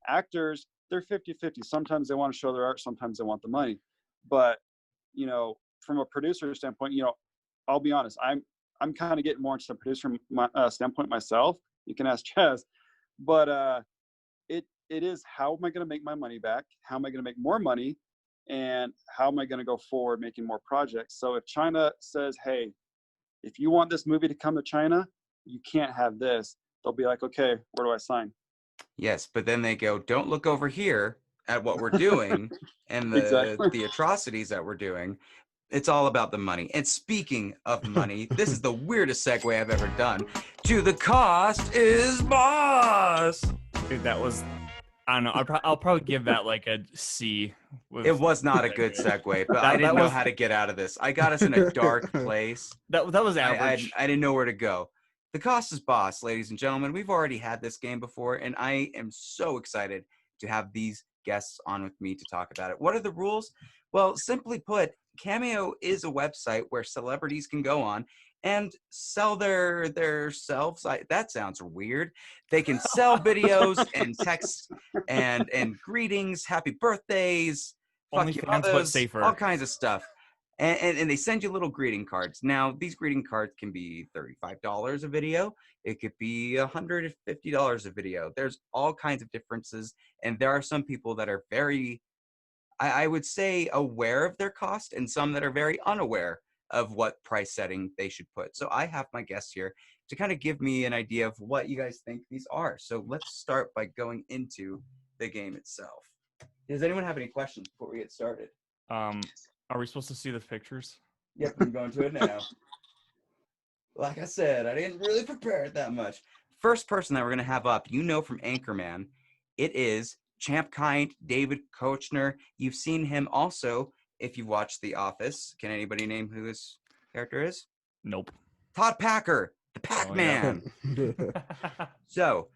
Actors, they're 50-50. Sometimes they want to show their art, sometimes they want the money. But, you know, from a producer standpoint, you know, I'll be honest, I'm kind of getting more into the producer standpoint myself. You can ask Chaz, but it is, how am I going to make my money back? How am I going to make more money? And how am I going to go forward making more projects? So if China says, hey, if you want this movie to come to China, you can't have this. They'll be like, okay, where do I sign? Yes, but then they go, don't look over here at what we're doing and the atrocities that we're doing. It's all about the money. And speaking of money, this is the weirdest segue I've ever done to The Cost is Boss. Dude, that was, I don't know. I'll probably give that like a C. It was not a good segue, but I didn't know how to get out of this. I got us in a dark place. That was average. I didn't know where to go. The Cost is Boss, ladies and gentlemen. We've already had this game before, and I am so excited to have these guests on with me to talk about it. What are the rules? Well, simply put, Cameo is a website where celebrities can go on and sell their selves. That sounds weird. They can sell videos and text and greetings, happy birthdays, Only fuck you fans, but others, safer. all kinds of stuff. And they send you little greeting cards. Now, these greeting cards can be $35 a video. It could be $150 a video. There's all kinds of differences. And there are some people that are very, I would say, aware of their cost, and some that are very unaware of what price setting they should put. So I have my guests here to kind of give me an idea of what you guys think these are. So let's start by going into the game itself. Does anyone have any questions before we get started? Are we supposed to see the pictures? Yep, I'm going to it now. Like I said, I didn't really prepare it that much. First person that we're going to have up, you know from Anchorman, it is Champ Kind, David Koechner. You've seen him also if you've watched The Office. Can anybody name who this character is? Nope. Todd Packer, the Pac-Man. So,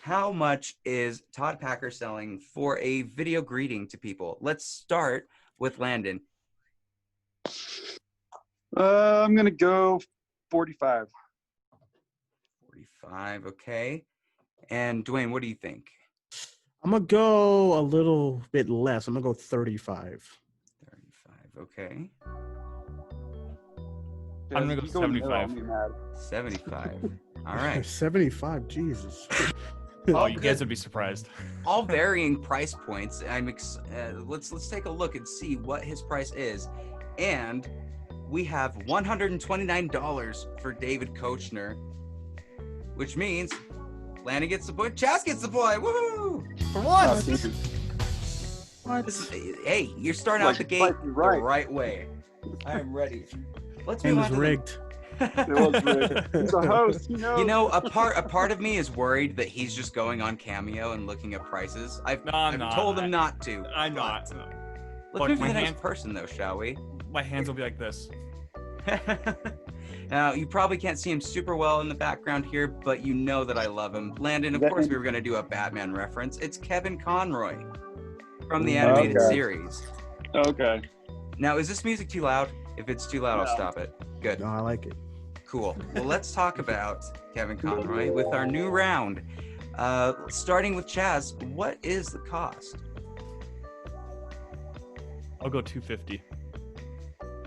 how much is Todd Packer selling for a video greeting to people? Let's start with Landon. I'm going to go 45. 25. Okay. And Dwayne, what do you think? I'm gonna go a little bit less. I'm gonna go 35. 35. Okay. I'm gonna go 75. 75. All right. 75. Jesus. Oh, you guys would be surprised. All varying price points. Let's take a look and see what his price is. And we have $129 for David Kochner, which means Landon gets the point, Chaz gets the point. Woohoo! For once. Hey, you're starting out the gate the right way. I am ready. Let's move Game on is to rigged. It was rigged. He's a host. He knows. You know, a part of me is worried that he's just going on Cameo and looking at prices. I've told him not to. I'm not. Let's move to the next person, though, shall we? My hands will be like this. Now, you probably can't see him super well in the background here, but you know that I love him. Landon, of course, we were going to do a Batman reference. It's Kevin Conroy from the animated series. Okay. Now, is this music too loud? If it's too loud, I'll stop it. Good. No, I like it. Cool. Well, let's talk about Kevin Conroy with our new round. Starting with Chaz, what is the cost? I'll go 250.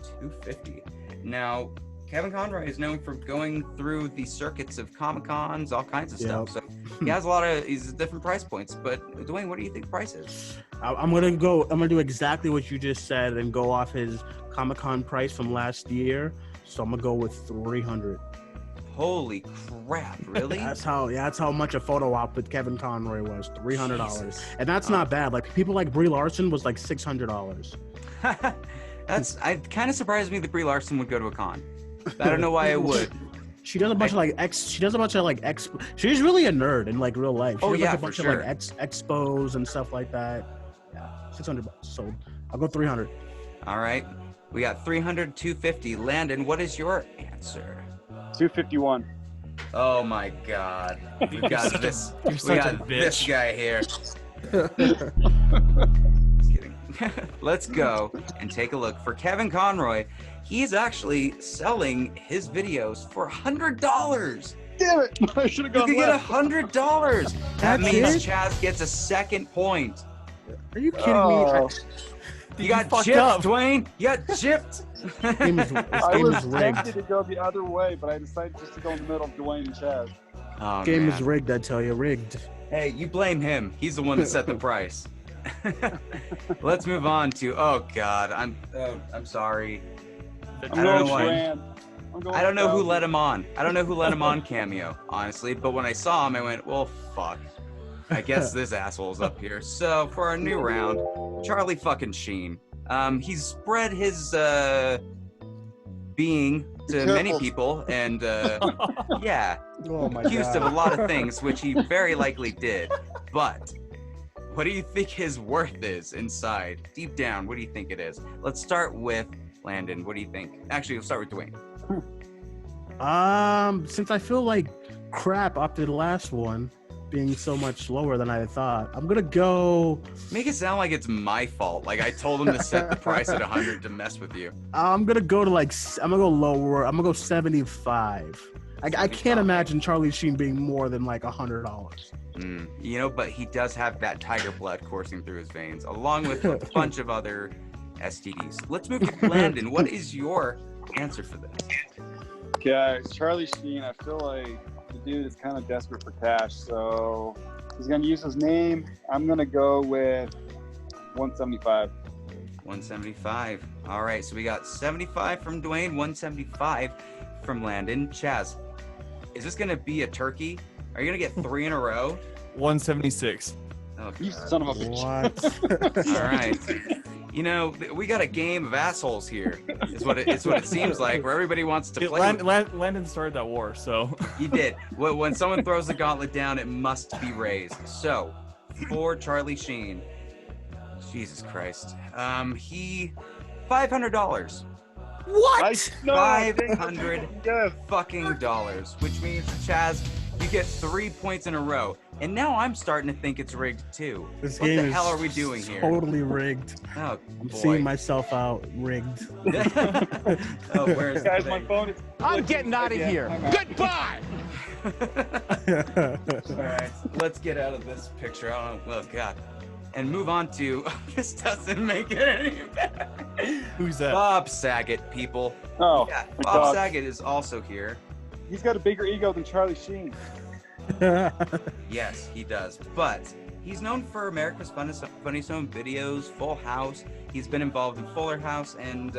250. Now, Kevin Conroy is known for going through the circuits of Comic-Cons, all kinds of stuff. So he has he's different price points. But Dwayne, what do you think the price is? I'm gonna do exactly what you just said and go off his Comic-Con price from last year. So I'm gonna go with 300. Holy crap! Really? that's how much a photo op with Kevin Conroy was. $300, and that's not bad. Like people like Brie Larson was like $600. It kind of surprised me that Brie Larson would go to a con. I don't know why it would. She does a bunch of she's really a nerd in like real life. She does a bunch of like expos and stuff like that. Yeah, $600. So I'll go 300. All right. We got 300, 250. Landon, what is your answer? 251. Oh my God. We got this. You're such a bitch. This guy here. Just kidding. Let's go and take a look. For Kevin Conroy, he's actually selling his videos for $100. Damn it! I should have gone You left. can get $100. That means Chaz gets a second point. Are you kidding me? You got chipped, Dwayne. You got chipped. This game is rigged. Tempted to go the other way, but I decided just to go in the middle of Dwayne and Chaz. Oh, Game man. is rigged, I tell you, rigged. Hey, you blame him. He's the one that set the price. Let's move on to. Oh God, I'm sorry. I don't know who let him on. I don't know who let him on Cameo, honestly. But when I saw him, I went, well, fuck. I guess this asshole's up here. So for our new round, Charlie fucking Sheen. He's spread his being to many people, and yeah, accused of a lot of things, which he very likely did. But what do you think his worth is inside? Deep down, what do you think it is? Let's start with Landon. What do you think? Actually, we'll start with Dwayne. Since I feel like crap after the last one being so much lower than I thought, I'm gonna go. Make it sound like it's my fault. Like I told him to set the price at 100 to mess with you. I'm gonna go to I'm gonna go lower. I'm gonna go 75. I can't imagine Charlie Sheen being more than like $100. You know, but he does have that tiger blood coursing through his veins, along with a bunch of other STDs. Let's move to Landon. What is your answer for this? Okay, Charlie Sheen, I feel like the dude is kind of desperate for cash, so he's going to use his name. I'm going to go with 175. 175. All right, so we got 75 from Dwayne, 175 from Landon. Chaz, is this going to be a turkey? Are you going to get 3 in a row? 176. Oh, You son of a bitch. What? all right. You know, we got a game of assholes here. Is what it seems like, where everybody wants to play. Landon started that war, so He did. When someone throws the gauntlet down, it must be raised. So, for Charlie Sheen, Jesus Christ, he $500. What? $500 fucking dollars, which means Chaz, you get 3 points in a row. And now I'm starting to think it's rigged too. This What game the hell is are we doing here? Totally rigged. Oh, I'm boy. seeing myself out rigged. Oh, where's Guys, the my thing? phone is. I'm getting out of here. Goodbye. All right, let's get out of this picture. I don't know. Oh God, and move on to. This doesn't make it any better. Who's that? Bob Saget, people. Oh, Yeah, my Bob God. Saget is also here. He's got a bigger ego than Charlie Sheen. Yes, he does. But he's known for America's Funniest Home Videos, Full House. He's been involved in Fuller House and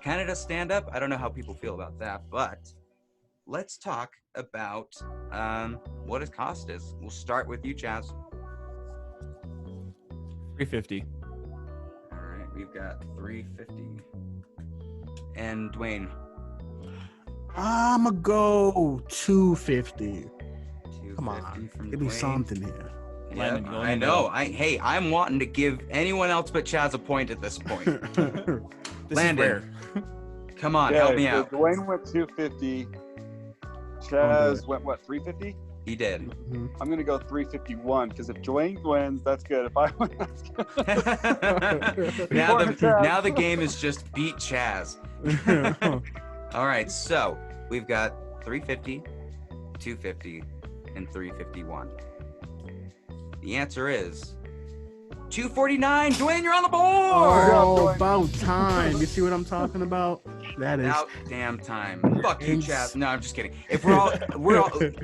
Canada Stand Up. I don't know how people feel about that, but let's talk about what his cost is. We'll start with you, Chaz. $350. All right, we've got $350. And Dwayne. I'm gonna go 250. Come on, from give me Dwayne. something here. Yeah, Landon, go I ahead. know. I'm wanting to give anyone else but Chaz a point at this point. This Landon, is rare. come on, help me so out. Dwayne went 250. Chaz went what, 350? He did. Mhm. I'm gonna go 351 because if Dwayne wins, that's good. If I win, that's good. now the game is just beat Chaz. All right, so we've got 350, 250, and 351. The answer is 249. Dwayne, you're on the board. Oh, about time. You see what I'm talking about? That is. About damn time. Fuck you, Chaz. No, I'm just kidding. If we're all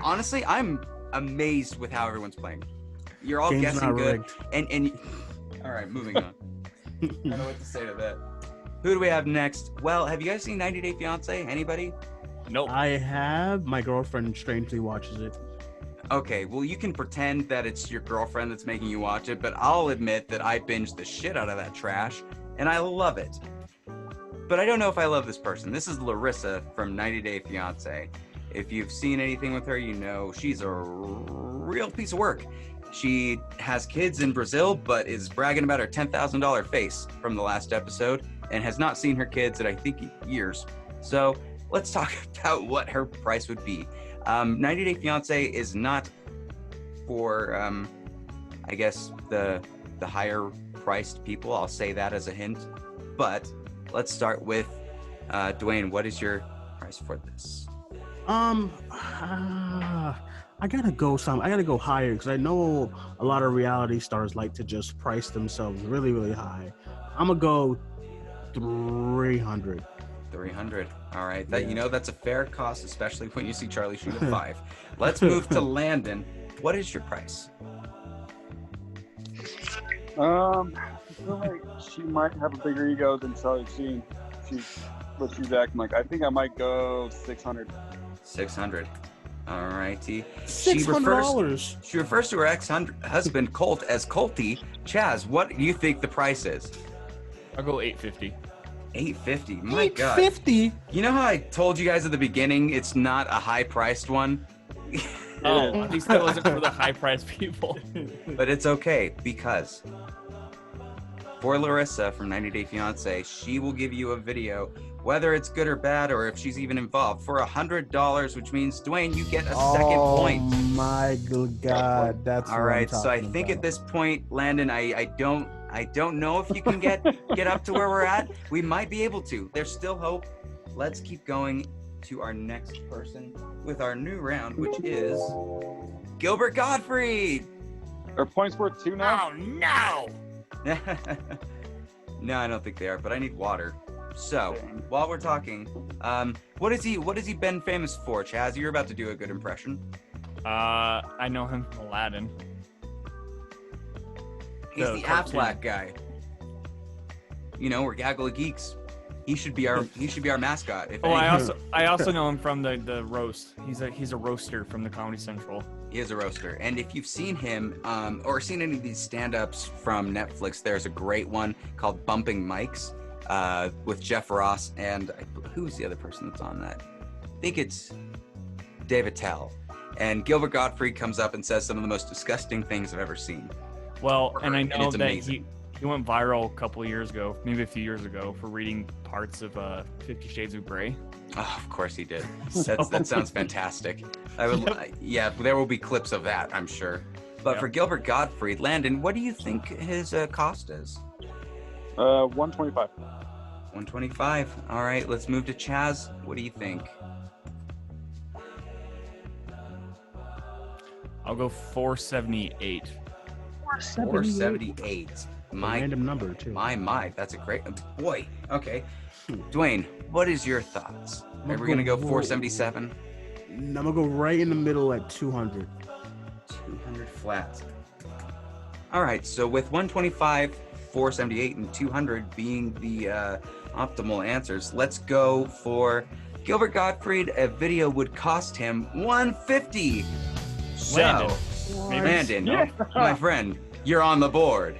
honestly, I'm amazed with how everyone's playing. You're all Game's guessing not good, rigged. and all right, moving on. I don't know what to say to that. Who do we have next? Well, have you guys seen 90 Day Fiance? Anybody? Nope. I have. My girlfriend strangely watches it. Okay, well, you can pretend that it's your girlfriend that's making you watch it, but I'll admit that I binged the shit out of that trash, and I love it. But I don't know if I love this person. This is Larissa from 90 Day Fiance. If you've seen anything with her, you know she's a real piece of work. She has kids in Brazil, but is bragging about her $10,000 face from the last episode and has not seen her kids in, I think, years. So let's talk about what her price would be. 90 Day Fiance is not for, I guess, the higher priced people. I'll say that as a hint. But let's start with Dwayne. What is your price for this? I gotta go higher because I know a lot of reality stars like to just price themselves really, really high. I'm gonna go 300. 300. All right. That, Yeah. you know, that's a fair cost, especially when you see Charlie shoot a 5. Let's move to Landon. What is your price? I feel like she might have a bigger ego than Charlie Sheen. She's acting like. I think I might go 600. 600. All righty. $600. She refers to her ex-husband Colt as Colty. Chaz, what do you think the price is? I'll go 850. 850. My God. 850. You know how I told you guys at the beginning it's not a high-priced one? Oh, at least that wasn't for the high price people. But it's okay because for Larissa from 90 Day Fiance, she will give you a video, whether it's good or bad, or if she's even involved, for $100, which means, Dwayne, you get a second point. Oh my God, that's All what right, I'm so I talking think about. at this point, Landon, I don't know if you can get up to where we're at. We might be able to. There's still hope. Let's keep going to our next person with our new round, which is Gilbert Gottfried. Are points worth 2 now? Oh no! No, I don't think they are, but I need water. So while we're talking, what has he been famous for? Chaz, you're about to do a good impression. I know him from Aladdin. He's The the cartoon. Aflac guy. You know, we're Gaggle of Geeks. He should be our mascot. If Oh, anything. I also know him from the roast. He's a roaster from the Comedy Central. He is a roaster. And if you've seen him or seen any of these stand-ups from Netflix, there's a great one called Bumping Mics with Jeff Ross and who's the other person that's on that? I think it's David Tell. And Gilbert Gottfried comes up and says some of the most disgusting things I've ever seen. Well, and I And know it's that amazing. he went viral a couple years ago, maybe a few years ago, for reading parts of 50 Shades of Grey. Oh, of course he did. That sounds fantastic. Yeah, there will be clips of that, I'm sure. But Yep. for Gilbert Gottfried, Landon, what do you think his cost is? 125. 125. All right, let's move to Chaz. What do you think? I'll go 478. 478. Random number too. My, that's a great boy. Okay, Dwayne, what is your thoughts? Are we gonna go 477? I'm gonna go right in the middle at 200. 200 flat. All right, so with 125, 478, and 200 being the optimal answers, let's go for Gilbert Gottfried. A video would cost him 150. So, Landon, my friend, you're on the board.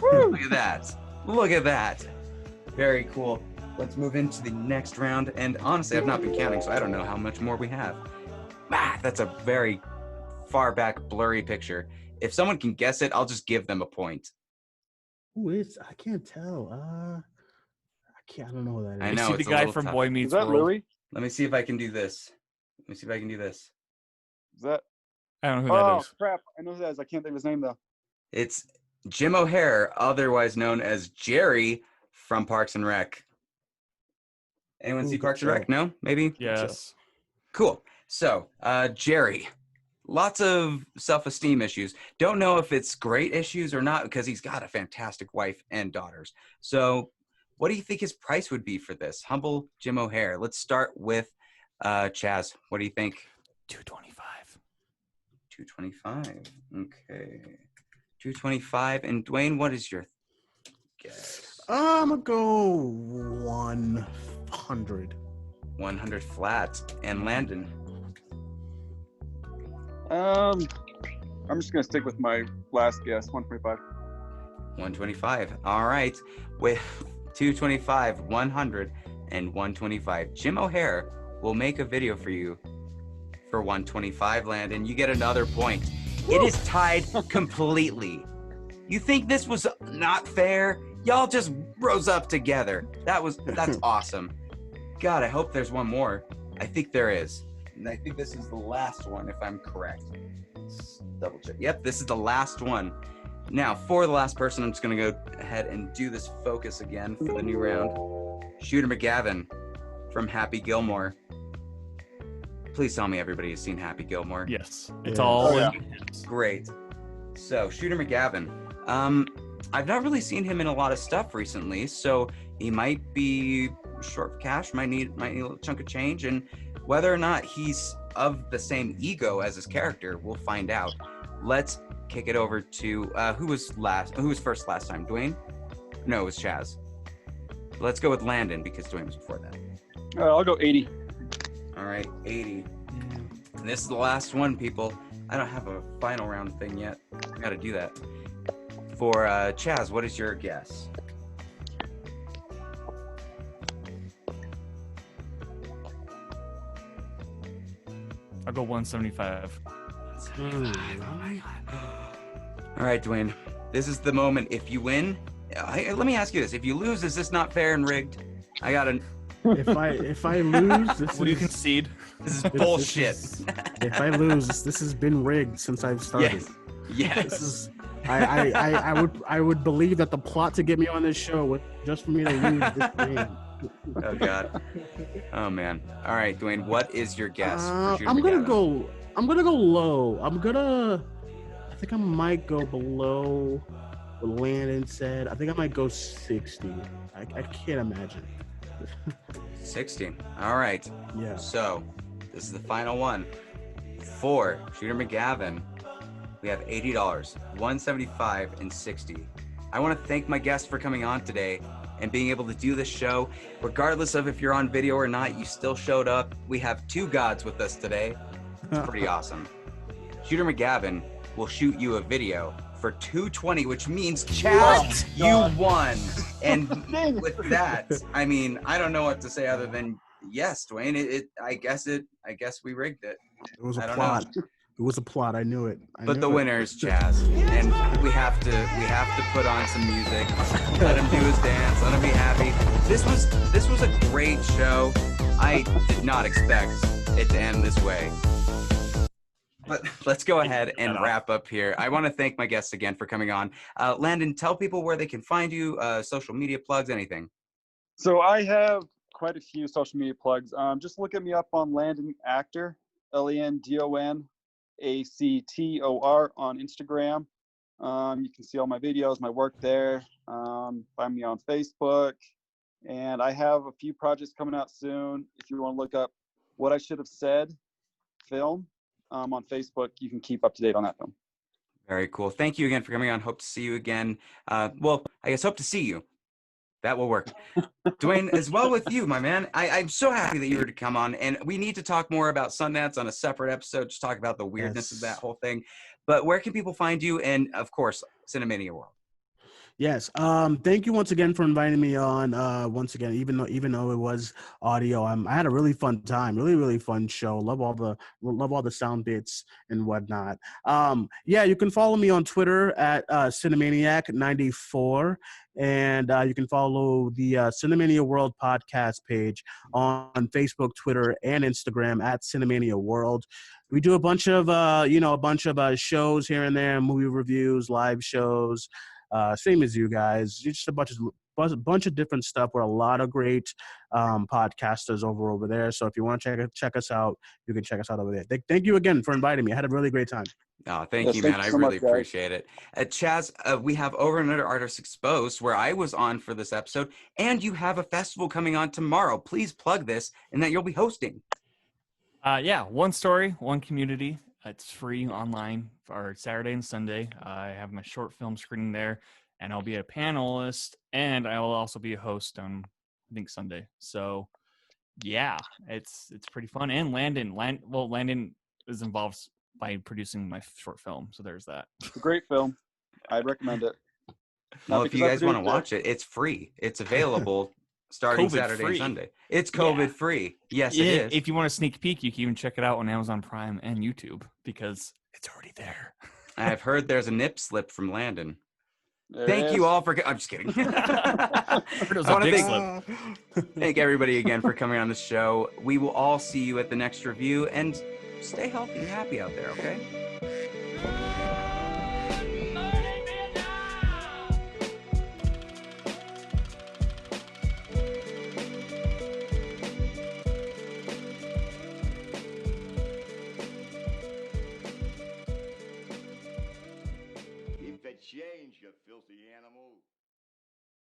Look at that. Look at that. Very cool. Let's move into the next round. And honestly, I've not been counting, so I don't know how much more we have. That's a very far back, blurry picture. If someone can guess it, I'll just give them a point. Who is? I can't tell. I don't know who that is. I know, See the guy from tough. Boy Meets Is that World. Louis? Let me see if I can do this. Is that? I don't know who that Oh is. crap! I know who that is. I can't think of his name though. It's Jim O'Hare, otherwise known as Jerry from Parks and Rec. Anyone Ooh, see good Parks and Rec? show. No? Maybe? Yes. Cool. So, Jerry, lots of self-esteem issues. Don't know if it's great issues or not because he's got a fantastic wife and daughters. So, what do you think his price would be for this? Humble Jim O'Hare. Let's start with Chaz. What do you think? 225. 225. Okay. 225. And Dwayne, what is your guess? I'm gonna go 100. 100 flat. And Landon? I'm just gonna stick with my last guess, 125. 125. All right. With 225, 100, and 125. Jim O'Hare will make a video for you for 125, Landon. You get another point. Woo! It is tied completely. You think this was not fair? Y'all just rose up together. That's awesome. God, I hope there's one more. I think there is. And I think this is the last one, if I'm correct. Let's double check. Yep, this is the last one. Now, for the last person, I'm just going to go ahead and do this focus again for the new round. Shooter McGavin from Happy Gilmore. Please tell me everybody has seen Happy Gilmore. Yes. It's all Oh, yeah. in hits. Great. So, Shooter McGavin. I've not really seen him in a lot of stuff recently, so he might be short of cash, might need a little chunk of change, and whether or not he's of the same ego as his character, we'll find out. Let's kick it over to who was first last time? Dwayne? No, it was Chaz. Let's go with Landon because Dwayne was before that. I'll go 80. All right, 80. And this is the last one, people. I don't have a final round thing yet. I gotta do that. For Chaz, what is your guess? I'll go 175. All right, Dwayne. This is the moment. If you win, let me ask you this: if you lose, is this not fair and rigged? I gotta. If I lose, this Will you is concede? This is bullshit. if I lose, this has been rigged since I've started. Yes. Yes. This is. I would believe that the plot to get me on this show was just for me to lose this game. Oh God. Oh man. All right, Dwayne. What is your guess? For Shooter I'm gonna McGavin? go low. I think I might go below what Landon said. I think I might go 60. I can't imagine. 60. All right. Yeah. So this is the final one. For Shooter McGavin, we have $80, $175, and $60. I want to thank my guests for coming on today and being able to do this show. Regardless of if you're on video or not, you still showed up. We have two gods with us today. It's pretty awesome. Shooter McGavin will shoot you a video for $220, which means Chaz, you won. And with that, I mean, I don't know what to say other than yes, Dwayne. I guess we rigged it. It was a I don't plot. know. It was a plot. I knew it. But the winner is Chaz, and we have to put on some music. Let him do his dance. Let him be happy. This was a great show. I did not expect it to end this way. But let's go ahead and wrap up here. I want to thank my guests again for coming on. Landon, tell people where they can find you, social media plugs, anything. So I have quite a few social media plugs. Just look at me up on Landon Actor, Landon Actor on Instagram. You can see all my videos, my work there. Find me on Facebook. And I have a few projects coming out soon. If you want to look up What I Should Have Said film on Facebook, you can keep up to date on that film. Very cool. Thank you again for coming on. Hope to see you again. Well, I guess hope to see you. That will work. Dwayne, as well with you, my man. I'm so happy that you were to come on, and we need to talk more about Sundance on a separate episode, just talk about the weirdness of that whole thing. But where can people find you? And of course, Cinemania World. Yes. Thank you once again for inviting me on. Once again, even though it was audio, I had a really fun time. Really fun show. Love all the sound bits and whatnot. Yeah, you can follow me on Twitter at Cinemaniac94, and you can follow the Cinemania World podcast page on Facebook, Twitter, and Instagram at Cinemania World. We do a bunch of shows here and there, movie reviews, live shows. Same as you guys, just a bunch of different stuff. We're a lot of great podcasters over there. So if you want to check us out, you can check us out over there. Thank you again for inviting me. I had a really great time. Oh, thank you, man. I really appreciate it. Chaz, we have Over and Under Artists Exposed, where I was on for this episode, and you have a festival coming on tomorrow. Please plug this and that you'll be hosting. Yeah, One Story, One Community. It's free online for Saturday and Sunday. I have my short film screening there, and I'll be a panelist, and I will also be a host on, I think, Sunday. So, yeah, it's pretty fun. And Landon is involved by producing my short film, so there's that. It's a great film. I'd recommend it. Well, if you guys want to watch it, it's free. It's available starting Saturday and Sunday. It's COVID free. Yes, it is. If you want a sneak peek, you can even check it out on Amazon Prime and YouTube because it's already there. I've heard there's a nip slip from Landon. Thank you all for. I'm just kidding. I want to thank everybody again for coming on the show. We will all see you at the next review, and stay healthy and happy out there. Okay. Change, you filthy animal.